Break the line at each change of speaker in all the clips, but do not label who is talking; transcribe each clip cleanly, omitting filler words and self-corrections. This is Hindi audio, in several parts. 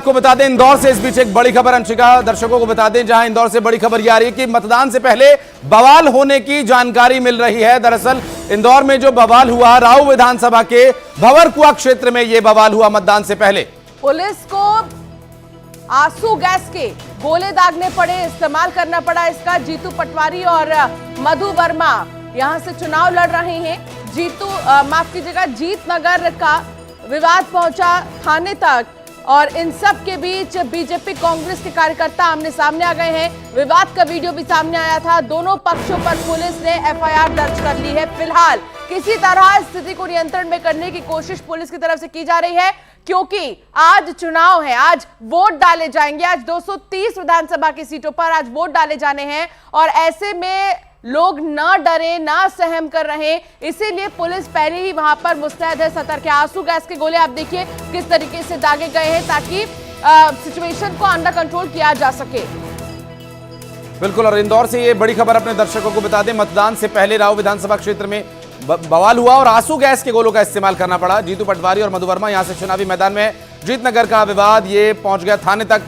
आपको बता दें इंदौर से इस बीच एक बड़ी खबर अंशिका दर्शकों को बता दें, जहां इंदौर से बड़ी खबर यह आ रही है कि मतदान से पहले बवाल होने की जानकारी मिल रही है। दरअसल इंदौर में जो बवाल हुआ, राऊ विधानसभा के भंवरकुआ क्षेत्र में यह बवाल हुआ मतदान से पहले।
पुलिस को आंसू गैस के गोले दागने पड़े, इस्तेमाल करना पड़ा इसका। जीतू पटवारी और मधु वर्मा यहां से चुनाव लड़ रहे हैं। जीत नगर का विवाद पहुंचा थाने तक और इन सब के बीच बीजेपी कांग्रेस के कार्यकर्ता आमने सामने आ गए हैं। विवाद का वीडियो भी सामने आया था। दोनों पक्षों पर पुलिस ने एफआईआर दर्ज कर ली है। फिलहाल किसी तरह स्थिति को नियंत्रण में करने की कोशिश पुलिस की तरफ से की जा रही है, क्योंकि आज चुनाव है, आज वोट डाले जाएंगे। आज 230 विधानसभा की सीटों पर आज वोट डाले जाने हैं और ऐसे में लोग ना डरे ना सहम कर रहे, इसीलिए पुलिस पहले ही वहां पर मुस्तैद है, सतर्क है। आंसू गैस के गोले आप देखिए किस तरीके से दागे गए हैं ताकि सिचुएशन को अंडर कंट्रोल किया जा सके।
बिल्कुल, और इंदौर से ये बड़ी खबर अपने दर्शकों को बता दें, मतदान से पहले राऊ विधानसभा क्षेत्र में बवाल हुआ और आंसू गैस के गोलों का इस्तेमाल करना पड़ा। जीतू पटवारी और मधु वर्मा यहां से चुनावी मैदान में। जीत नगर का विवाद ये पहुंच गया थाने तक।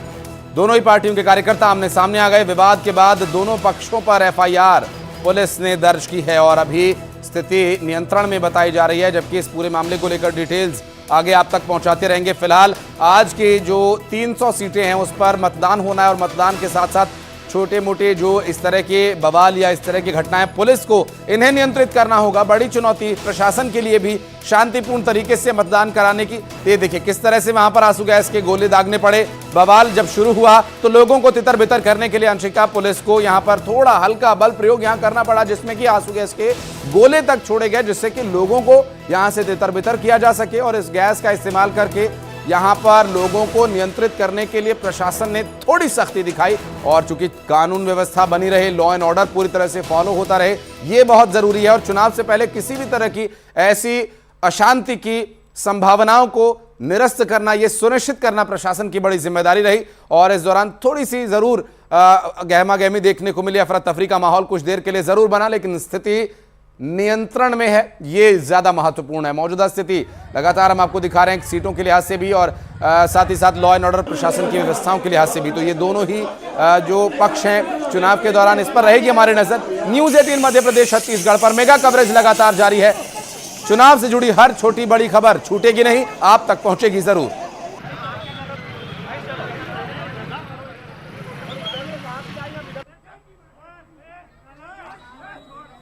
दोनों ही पार्टियों के कार्यकर्ता आमने सामने आ गए। विवाद के बाद दोनों पक्षों पर एफआईआर पुलिस ने दर्ज की है और अभी स्थिति नियंत्रण में बताई जा रही है, जबकि इस पूरे मामले को लेकर डिटेल्स आगे आप तक पहुंचाते रहेंगे। फिलहाल आज की जो 300 सीटें हैं उस पर मतदान होना है और मतदान के साथ साथ छोटे मोटे जो इस तरह के बवाल या इस तरह की घटनाएं, पुलिस को इन्हें नियंत्रित करना होगा। बड़ी चुनौती प्रशासन के लिए भी शांतिपूर्ण तरीके से मतदान कराने की। ये देखिए किस तरह से वहां पर आंसू गैस के गोले दागने पड़े। बवाल जब शुरू हुआ तो लोगों को तितर बितर करने के लिए अंशिका पुलिस को यहां पर थोड़ा हल्का बल प्रयोग यहां करना पड़ा, जिसमें कि आंसू गैस के गोले तक छोड़े गए, जिससे कि लोगों को यहां से तितर बितर किया जा सके। और इस गैस का इस्तेमाल करके यहां पर लोगों को नियंत्रित करने के लिए प्रशासन ने थोड़ी सख्ती दिखाई। और चूंकि कानून व्यवस्था बनी रहे, लॉ एंड ऑर्डर पूरी तरह से फॉलो होता रहे, ये बहुत जरूरी है। और चुनाव से पहले किसी भी तरह की ऐसी अशांति की संभावनाओं को निरस्त करना, ये सुनिश्चित करना प्रशासन की बड़ी जिम्मेदारी रही। और इस दौरान थोड़ी सी जरूर गहमा गहमी देखने को मिली, अफरा तफरी का माहौल कुछ देर के लिए जरूर बना, लेकिन स्थिति नियंत्रण में है, ये ज्यादा महत्वपूर्ण है। मौजूदा स्थिति लगातार हम आपको दिखा रहे हैं सीटों के लिहाज से भी और साथ ही साथ लॉ एंड ऑर्डर प्रशासन की व्यवस्थाओं के लिहाज से भी। तो ये दोनों ही जो पक्ष हैं चुनाव के दौरान, इस पर रहेगी हमारी नजर। न्यूज 18 मध्य प्रदेश छत्तीसगढ़ पर मेगा कवरेज लगातार जारी है। चुनाव से जुड़ी हर छोटी बड़ी खबर छूटेगी नहीं, आप तक पहुंचेगी जरूर।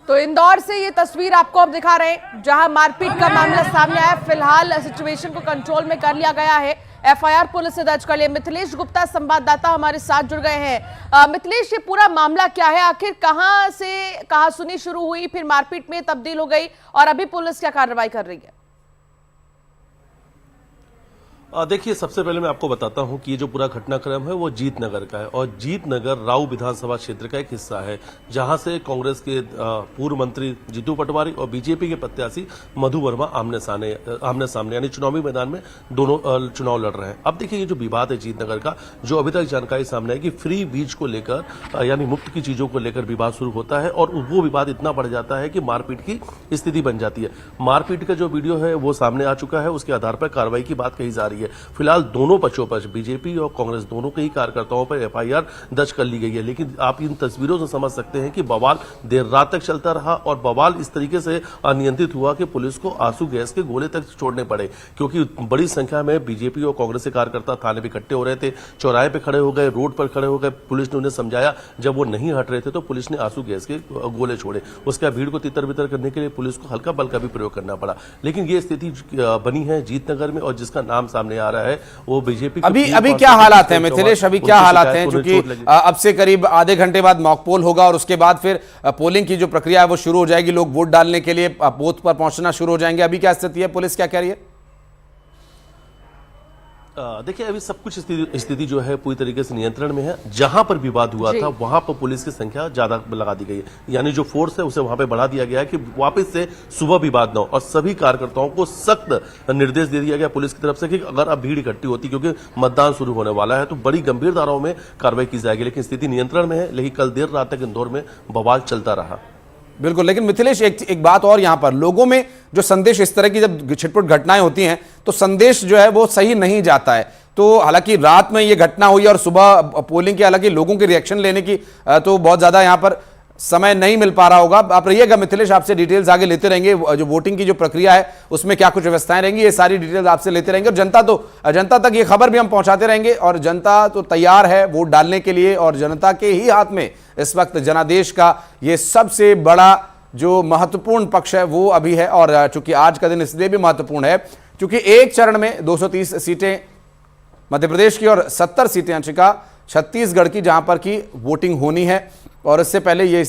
तो इंदौर से ये तस्वीर आपको अब दिखा रहे हैं, जहां मारपीट का मामला सामने आया। फिलहाल सिचुएशन को कंट्रोल में कर लिया गया है। एफआईआर पुलिस ने दर्ज कर लिया। मिथिलेश गुप्ता संवाददाता हमारे साथ जुड़ गए हैं। मिथिलेश, ये पूरा मामला क्या है? आखिर कहां से कहासुनी शुरू हुई, फिर मारपीट में तब्दील हो गई और अभी पुलिस क्या कार्रवाई कर रही है?
देखिए, सबसे पहले मैं आपको बताता हूं कि ये जो पूरा घटनाक्रम है वो जीत नगर का है और जीत नगर राऊ विधानसभा क्षेत्र का एक हिस्सा है, जहां से कांग्रेस के पूर्व मंत्री जीतू पटवारी और बीजेपी के प्रत्याशी मधु वर्मा आमने सामने यानी चुनावी मैदान में दोनों चुनाव लड़ रहे हैं। अब देखिए, ये जो विवाद है जीत नगर का, जो अभी तक जानकारी सामने है कि फ्री बीज को लेकर यानी मुफ्त की चीजों को लेकर विवाद शुरू होता है और वो विवाद इतना बढ़ जाता है कि मारपीट की स्थिति बन जाती है। मारपीट का जो वीडियो है वो सामने आ चुका है, उसके आधार पर कार्रवाई की बात कही जा रही है। फिलहाल दोनों पक्षों पर, बीजेपी और कांग्रेस दोनों के ही कार्यकर्ताओं पर एफआईआर दर्ज कर ली गई है। लेकिन आप इन तस्वीरों से समझ सकते हैं कि बवाल देर रात तक चलता रहा और बवाल इस तरीके से अनियंत्रित हुआ कि पुलिस को आंसू गैस के गोले तक छोड़ने पड़े, क्योंकि बड़ी संख्या में बीजेपी और कांग्रेस के कार्यकर्ता थाने पर इकट्ठे हो रहे थे, चौराहे पर खड़े हो गए, रोड पर खड़े हो गए। पुलिस ने उन्हें समझाया, जब वो नहीं हट रहे थे तो पुलिस ने आंसू गैस के गोले छोड़े। उसके बाद भीड़ को तितर बितर करने के लिए पुलिस को हल्का बल का भी प्रयोग करना पड़ा। लेकिन ये स्थिति बनी है जीत नगर में और जिसका नाम सामने आ रहा है वो बीजेपी।
अभी क्या हालात हैं मिथिलेश, अभी क्या हालात हैं? क्योंकि अब से करीब आधे घंटे बाद मॉक पोल होगा और उसके बाद फिर पोलिंग की जो प्रक्रिया है वो शुरू हो जाएगी। लोग वोट डालने के लिए बूथ पर पहुंचना शुरू हो जाएंगे। अभी क्या स्थिति है, पुलिस क्या कह रही है?
देखिए, अभी सब कुछ स्थिति जो है पूरी तरीके से नियंत्रण में है। जहां पर विवाद हुआ था वहां पर पुलिस की संख्या ज्यादा लगा दी गई है, यानी जो फोर्स है उसे वहां पे बढ़ा दिया गया है कि वापस से सुबह विवाद न हो। और सभी कार्यकर्ताओं को सख्त निर्देश दे दिया गया पुलिस की तरफ से कि अगर अब भीड़ इकट्ठी होती, क्योंकि मतदान शुरू होने वाला है, तो बड़ी गंभीर धाराओं में कार्रवाई की जाएगी। लेकिन स्थिति नियंत्रण में है, लेकिन कल देर रात तक इंदौर में बवाल चलता रहा।
बिल्कुल, लेकिन मिथिलेश एक बात और, यहां पर लोगों में जो संदेश, इस तरह की जब छिटपुट घटनाएं होती हैं तो संदेश जो है वो सही नहीं जाता है। तो हालांकि रात में ये घटना हुई और सुबह पोलिंग के हालांकि लोगों के रिएक्शन लेने की तो बहुत ज्यादा यहां पर समय नहीं मिल पा रहा होगा। आप रहिएगा मिथिलेश, आपसे डिटेल्स आगे लेते रहेंगे। जो वोटिंग की जो प्रक्रिया है उसमें क्या कुछ व्यवस्थाएं रहेंगी, ये सारी डिटेल्स आपसे लेते रहेंगे। और जनता तक ये खबर भी हम पहुंचाते रहेंगे। और जनता तो तैयार है वोट डालने के लिए, और जनता के ही हाथ में इस वक्त जनादेश का ये सबसे बड़ा जो महत्वपूर्ण पक्ष है वो अभी है। और चूंकि आज का दिन इसलिए भी महत्वपूर्ण है क्योंकि एक चरण में 230 सीटें मध्य प्रदेश की और 70 सीटें अंशिका छत्तीसगढ़ की, जहां पर की वोटिंग होनी है। और इससे पहले ये